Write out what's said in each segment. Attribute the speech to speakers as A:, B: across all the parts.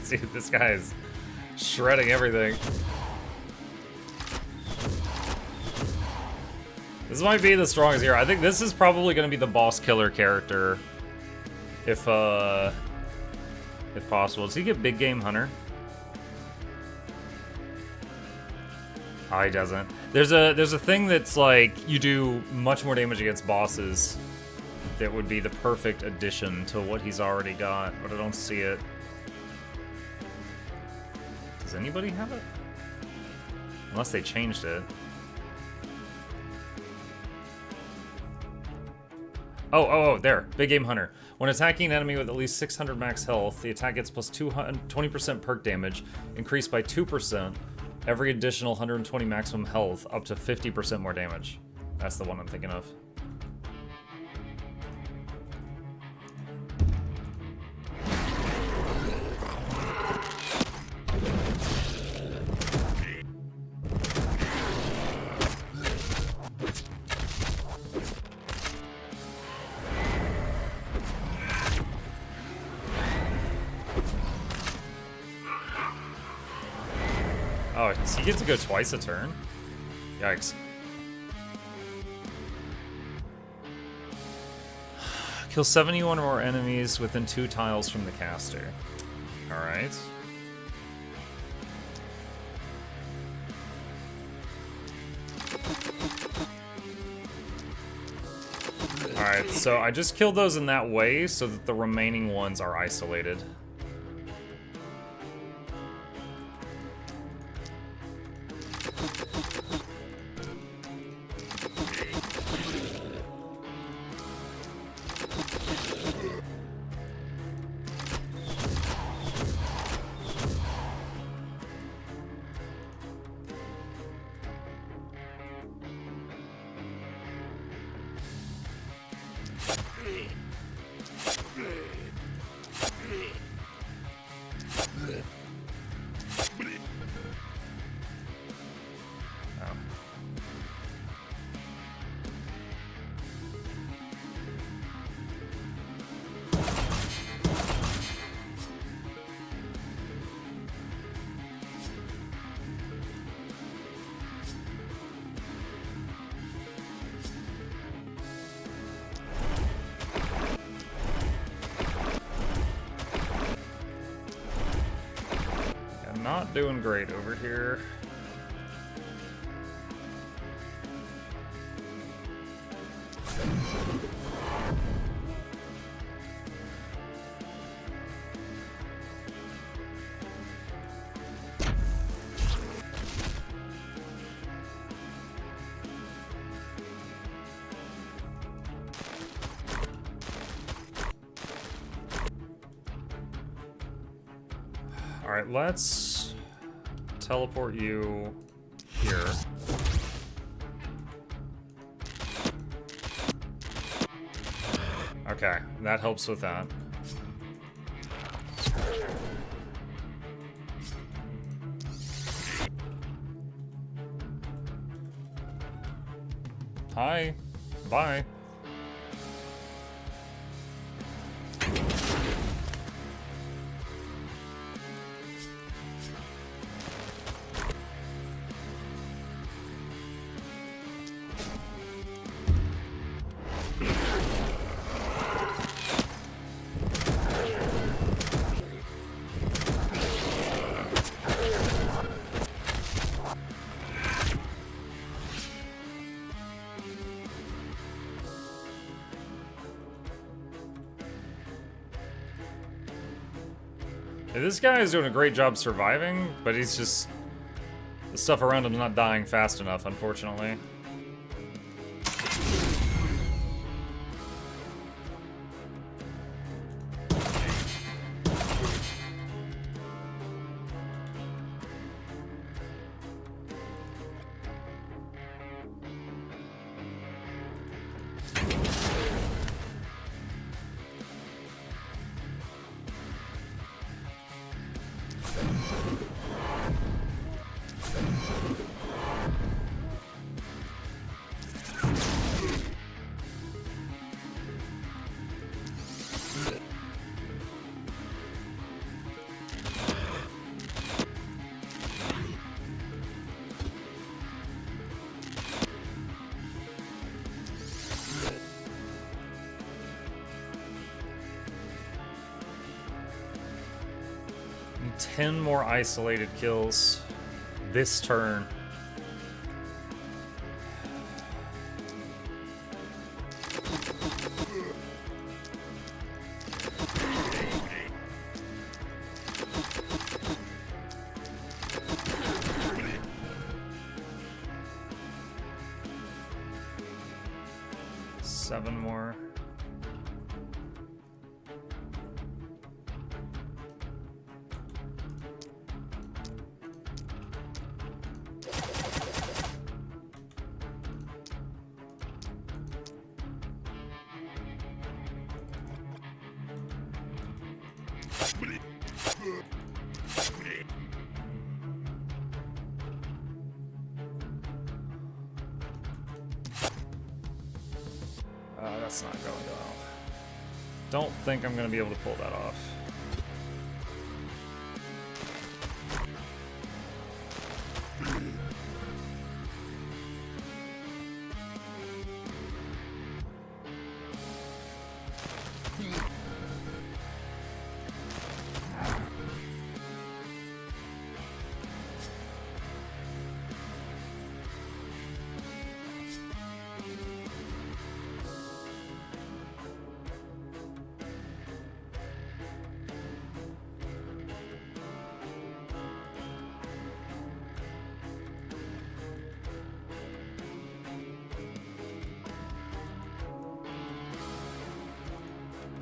A: Dude, this guy is shredding everything. This might be the strongest hero. I think this is probably going to be the boss killer character. If possible. Does he get Big Game Hunter? Oh, he doesn't. There's a thing that's like, you do much more damage against bosses that would be the perfect addition to what he's already got, but I don't see it. Does anybody have it? Unless they changed it. Oh, there. Big Game Hunter. When attacking an enemy with at least 600 max health, the attack gets plus 20% perk damage, increased by 2%. Every additional 120 maximum health, up to 50% more damage. That's the one I'm thinking of. Oh, does he get to go twice a turn? Yikes. Kill 71 or more enemies within 2 tiles from the caster. Alright. Alright, so I just killed those in that way so that the remaining ones are isolated. Not doing great over here. All right, let's teleport you here. Okay, that helps with that. Hi. Bye. This guy is doing a great job surviving, but he's just... the stuff around him's not dying fast enough, unfortunately. 10 more isolated kills this turn. Seven more. That's not going well. Don't think I'm going to be able to pull that off.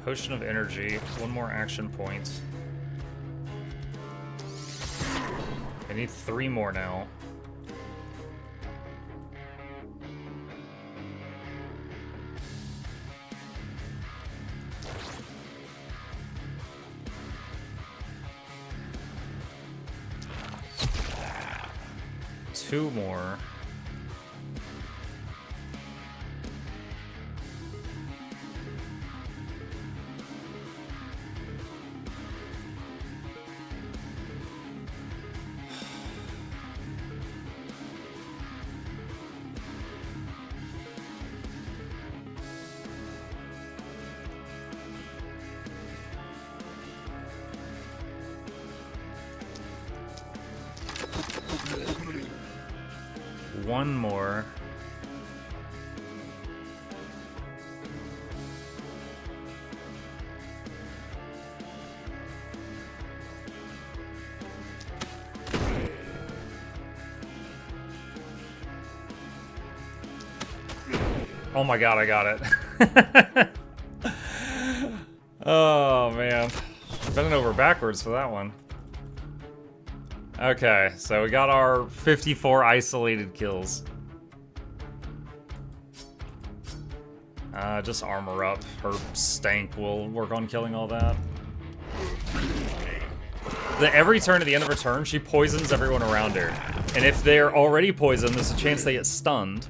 A: Potion of Energy, one more action point. I need 3 more now. Two more. One more. Oh my god, I got it. Oh man. Bending over backwards for that one. Okay, so we got our 54 isolated kills. Just armor up. Her stank will work on killing all that. Every turn at the end of her turn, she poisons everyone around her. And if they're already poisoned, there's a chance they get stunned.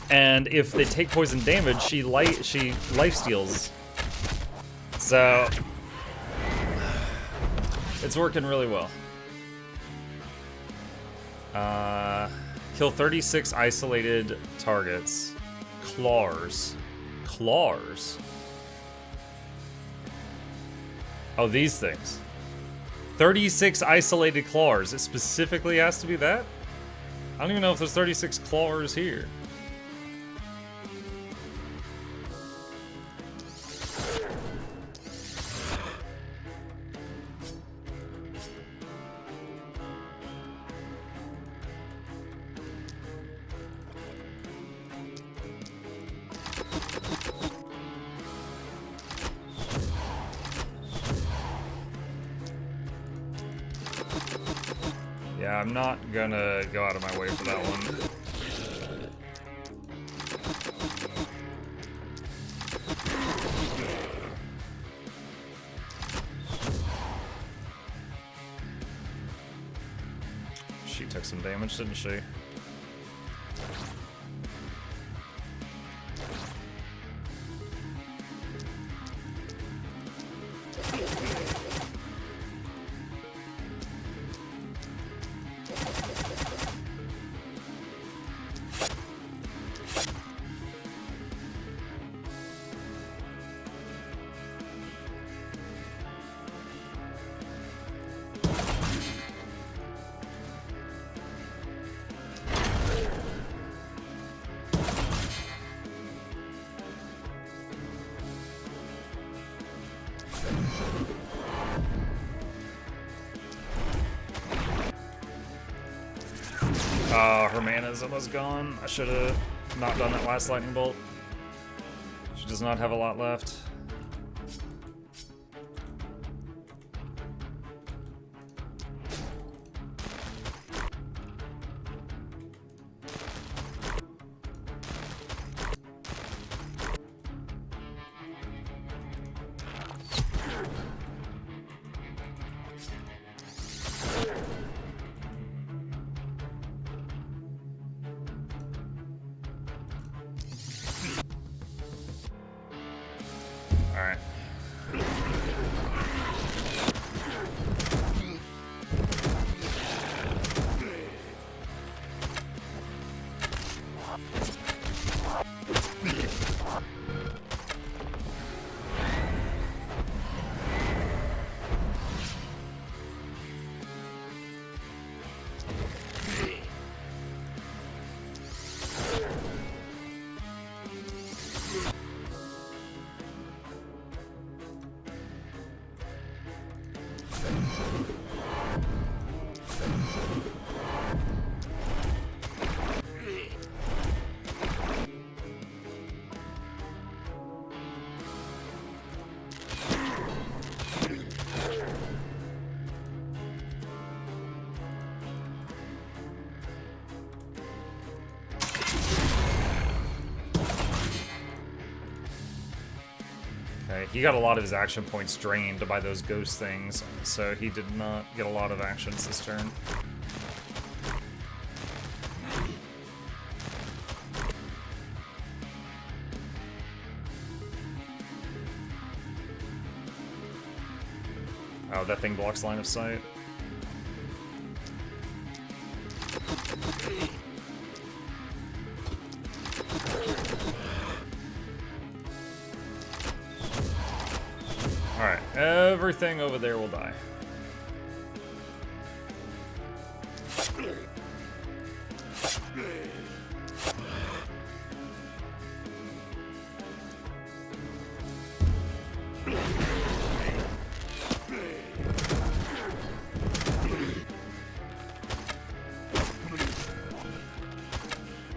A: And if they take poison damage, she life steals. So it's working really well. Kill 36 isolated targets. Claws. Claws? Oh, these things. 36 isolated claws. It specifically has to be that? I don't even know if there's 36 claws here. Yeah, I'm not gonna go out of my way for that one. She took some damage, didn't she? Her mana is almost gone. I should have not done that last lightning bolt. She does not have a lot left. Alright. Okay, he got a lot of his action points drained by those ghost things, so he did not get a lot of actions this turn. Oh, that thing blocks line of sight. Alright, everything over there will die.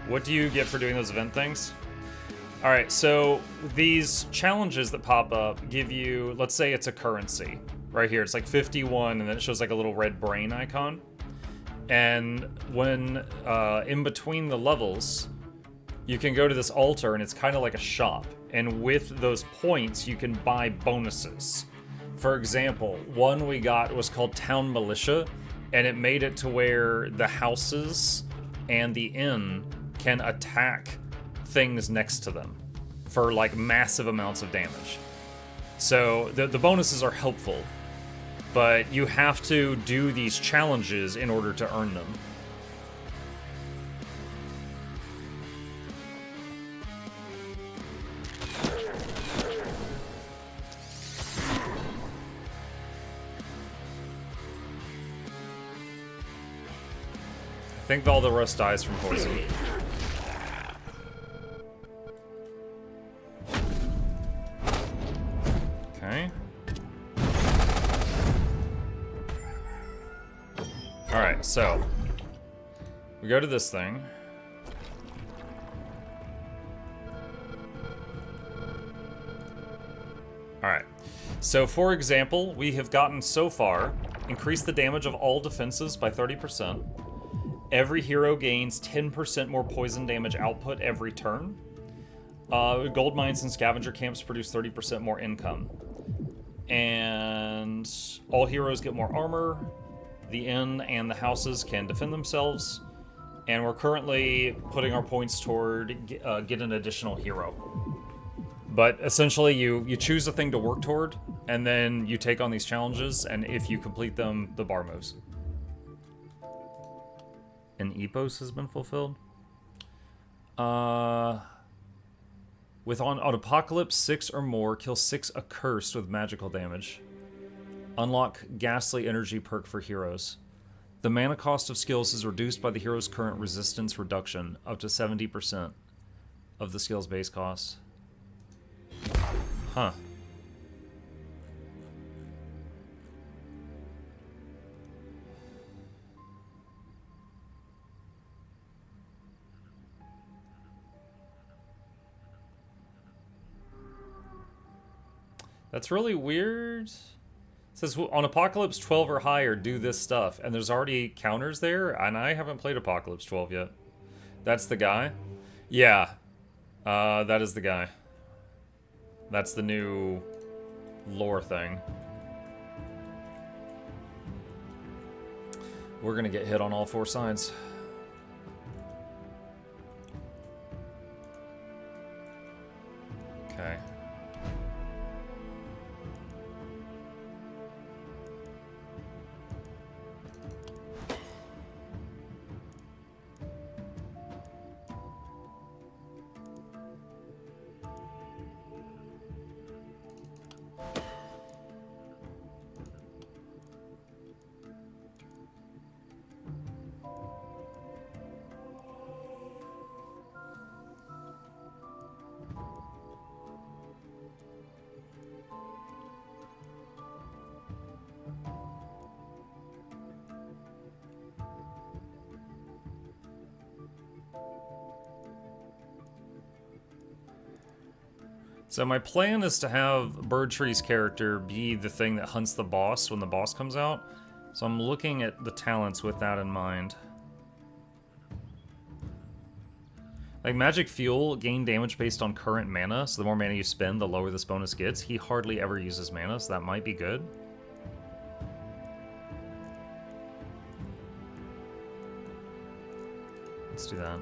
A: What do you get for doing those event things? Alright, so these challenges that pop up give you, let's say it's a currency. Right here, it's like 51, and then it shows like a little red brain icon. And when in between the levels, you can go to this altar, and it's kind of like a shop. And with those points, you can buy bonuses. For example, one we got was called Town Militia, and it made it to where the houses and the inn can attack things next to them for like massive amounts of damage. So the bonuses are helpful, but you have to do these challenges in order to earn them. I think all the rest dies from poison. Okay. Alright, so we go to this thing. Alright. So for example, we have gotten so far, increase the damage of all defenses by 30%. Every hero gains 10% more poison damage output every turn. Gold mines and scavenger camps produce 30% more income. And all heroes get more armor. The inn and the houses can defend themselves. And we're currently putting our points toward get an additional hero. But essentially, you choose a thing to work toward, and then you take on these challenges, and if you complete them, the bar moves. An epos has been fulfilled. With on Apocalypse 6 or more, kill 6 accursed with magical damage. Unlock Ghastly Energy perk for heroes. The mana cost of skills is reduced by the hero's current resistance reduction, up to 70% of the skill's base cost. Huh. That's really weird. It says on Apocalypse 12 or higher, do this stuff. And there's already counters there, and I haven't played Apocalypse 12 yet. That's the guy? Yeah. That is the guy. That's the new lore thing. We're gonna get hit on all four sides. Okay. So my plan is to have Birdtree's character be the thing that hunts the boss when the boss comes out. So I'm looking at the talents with that in mind. Like Magic Fuel, gain damage based on current mana, so the more mana you spend, the lower this bonus gets. He hardly ever uses mana, so that might be good. Let's do that.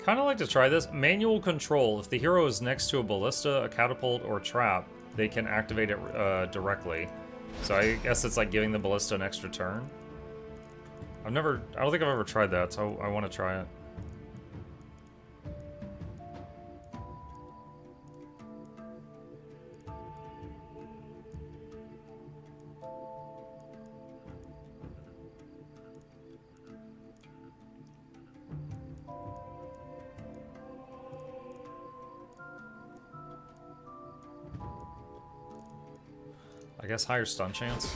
A: Kind of like to try this. Manual control. If the hero is next to a ballista, a catapult, or a trap, they can activate it directly. So I guess it's like giving the ballista an extra turn. I don't think I've ever tried that, so I want to try it. I guess higher stun chance.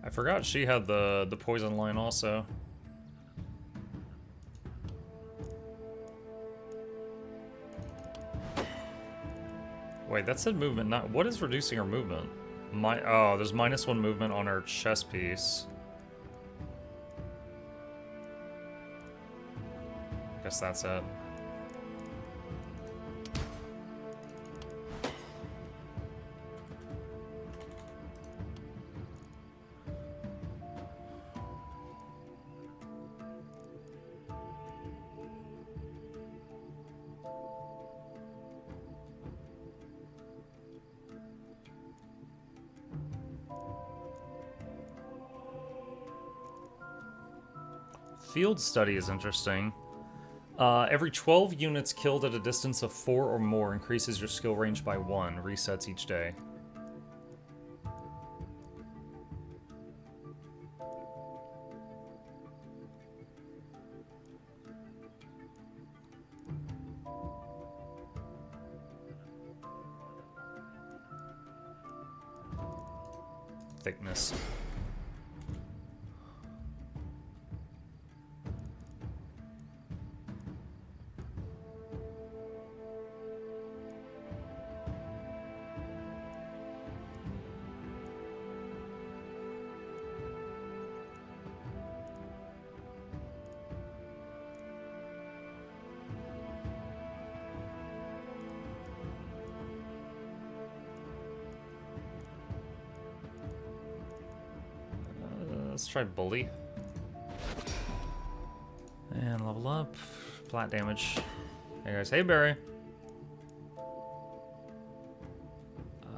A: I forgot she had the poison line also. Wait, that said movement, not... What is reducing her movement? Oh, there's -1 movement on her chest piece. Guess that's it. Field study is interesting. Every 12 units killed at a distance of 4 or more increases your skill range by 1. Resets each day. thickness. Let's try Bully. And level up. Flat damage. Hey guys, hey Barry.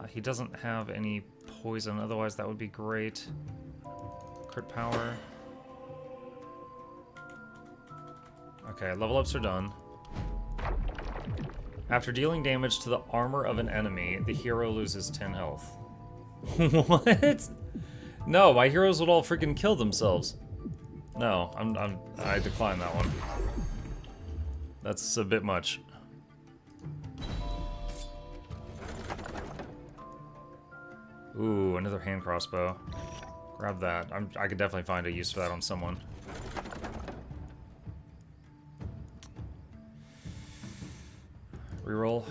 A: He doesn't have any poison, otherwise that would be great. Crit power. Okay, level ups are done. After dealing damage to the armor of an enemy, the hero loses 10 health. What? No, my heroes would all freaking kill themselves. No, I decline that one. That's a bit much. Ooh, another hand crossbow. Grab that. I could definitely find a use for that on someone. Reroll.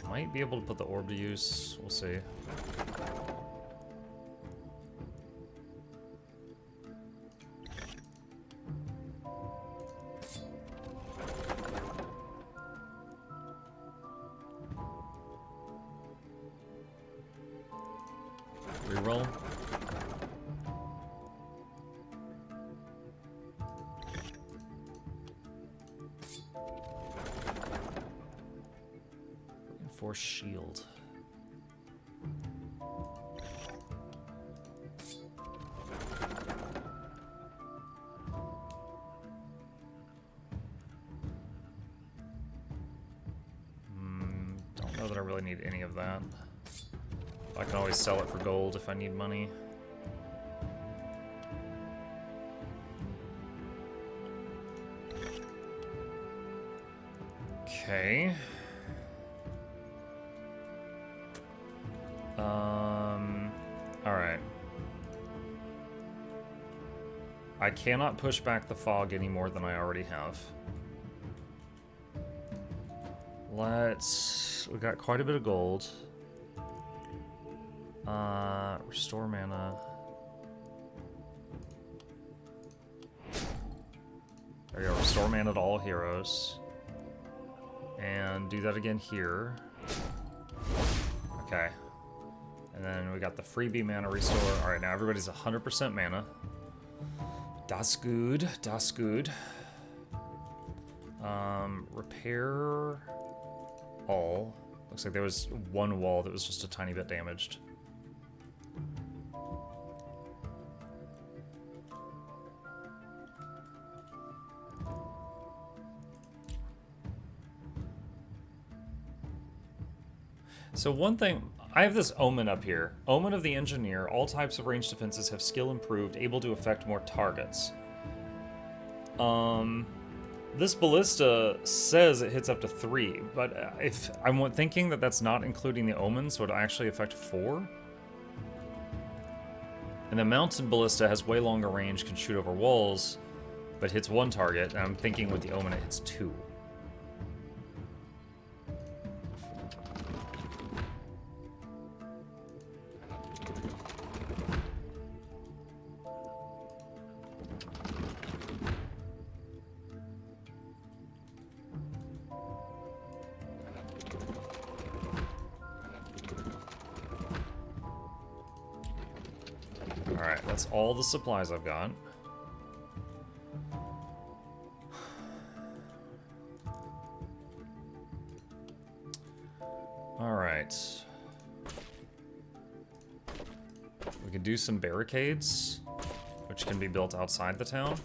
A: Might be able to put the orb to use. We'll see. Reroll. Force shield. Don't know that I really need any of that. I can always sell it for gold if I need money. Okay. Alright. I cannot push back the fog any more than I already have. We got quite a bit of gold. Restore mana. There we go, restore mana to all heroes. And do that again here. Okay. And then we got the freebie mana restore. Alright, now everybody's 100% mana. Das good, das good. Repair all. Looks like there was one wall that was just a tiny bit damaged. So one thing, I have this Omen up here. Omen of the Engineer. All types of ranged defenses have skill improved, able to affect more targets. This ballista says it hits up to 3, but if I'm thinking that that's not including the Omen, so it actually affect 4. And the mounted ballista has way longer range, can shoot over walls, but hits 1 target. And I'm thinking with the Omen it hits 2. Alright, that's all the supplies I've got. Alright. We could do some barricades, which can be built outside the town.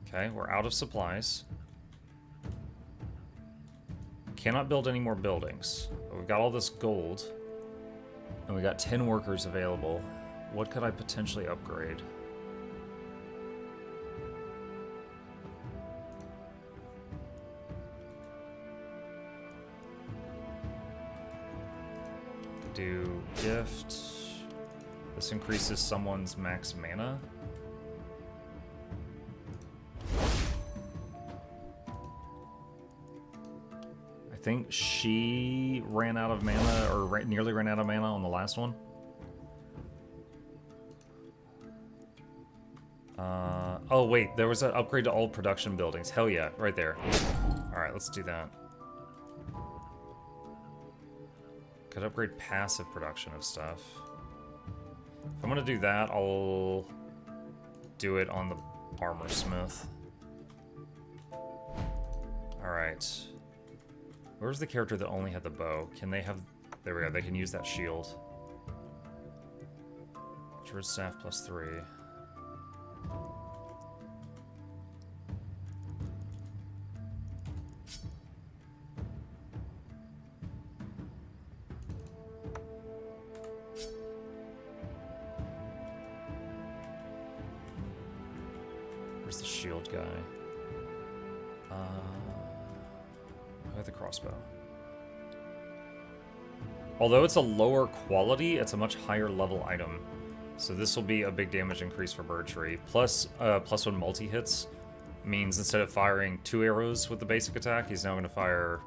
A: Okay, we're out of supplies. Cannot build any more buildings. But we've got all this gold. And we got 10 workers available. What could I potentially upgrade? Do gift. This increases someone's max mana. I think she ran out of mana, or nearly ran out of mana on the last one. Oh wait, there was an upgrade to all production buildings. Hell yeah, right there. Alright, let's do that. Could upgrade passive production of stuff. If I'm gonna do that, I'll do it on the armor smith. Alright. Where's the character that only had the bow? Can they have... There we go, they can use that shield. Druid staff +3. Where's the shield guy? I have the crossbow. Although it's a lower quality, it's a much higher level item. So this will be a big damage increase for Bird Tree. Plus, +1 multi-hits means instead of firing 2 arrows with the basic attack, he's now going to fire,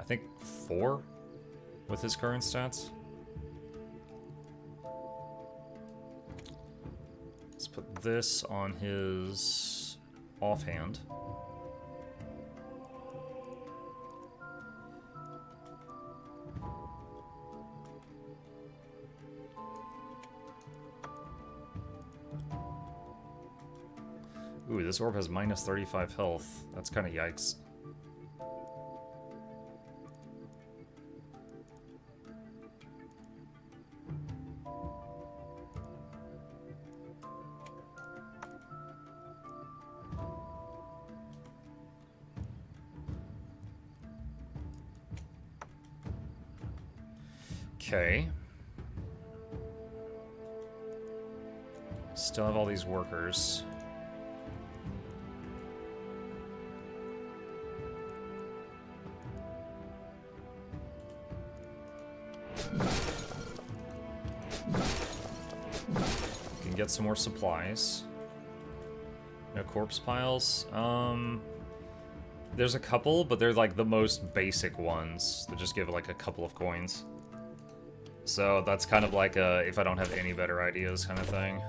A: I think, 4 with his current stats. Let's put this on his offhand. Ooh, this orb has -35 health. That's kind of yikes. Okay. Still have all these workers. Can get some more supplies. No corpse piles. There's a couple, but they're like the most basic ones that just give like a couple of coins. So that's kind of like a if I don't have any better ideas kind of thing.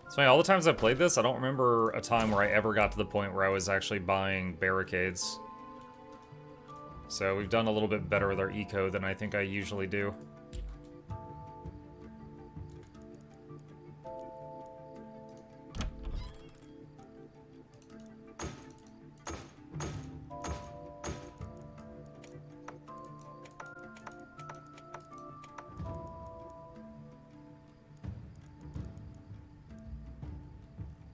A: It's funny, all the times I've played this, I don't remember a time where I ever got to the point where I was actually buying barricades. So we've done a little bit better with our eco than I think I usually do.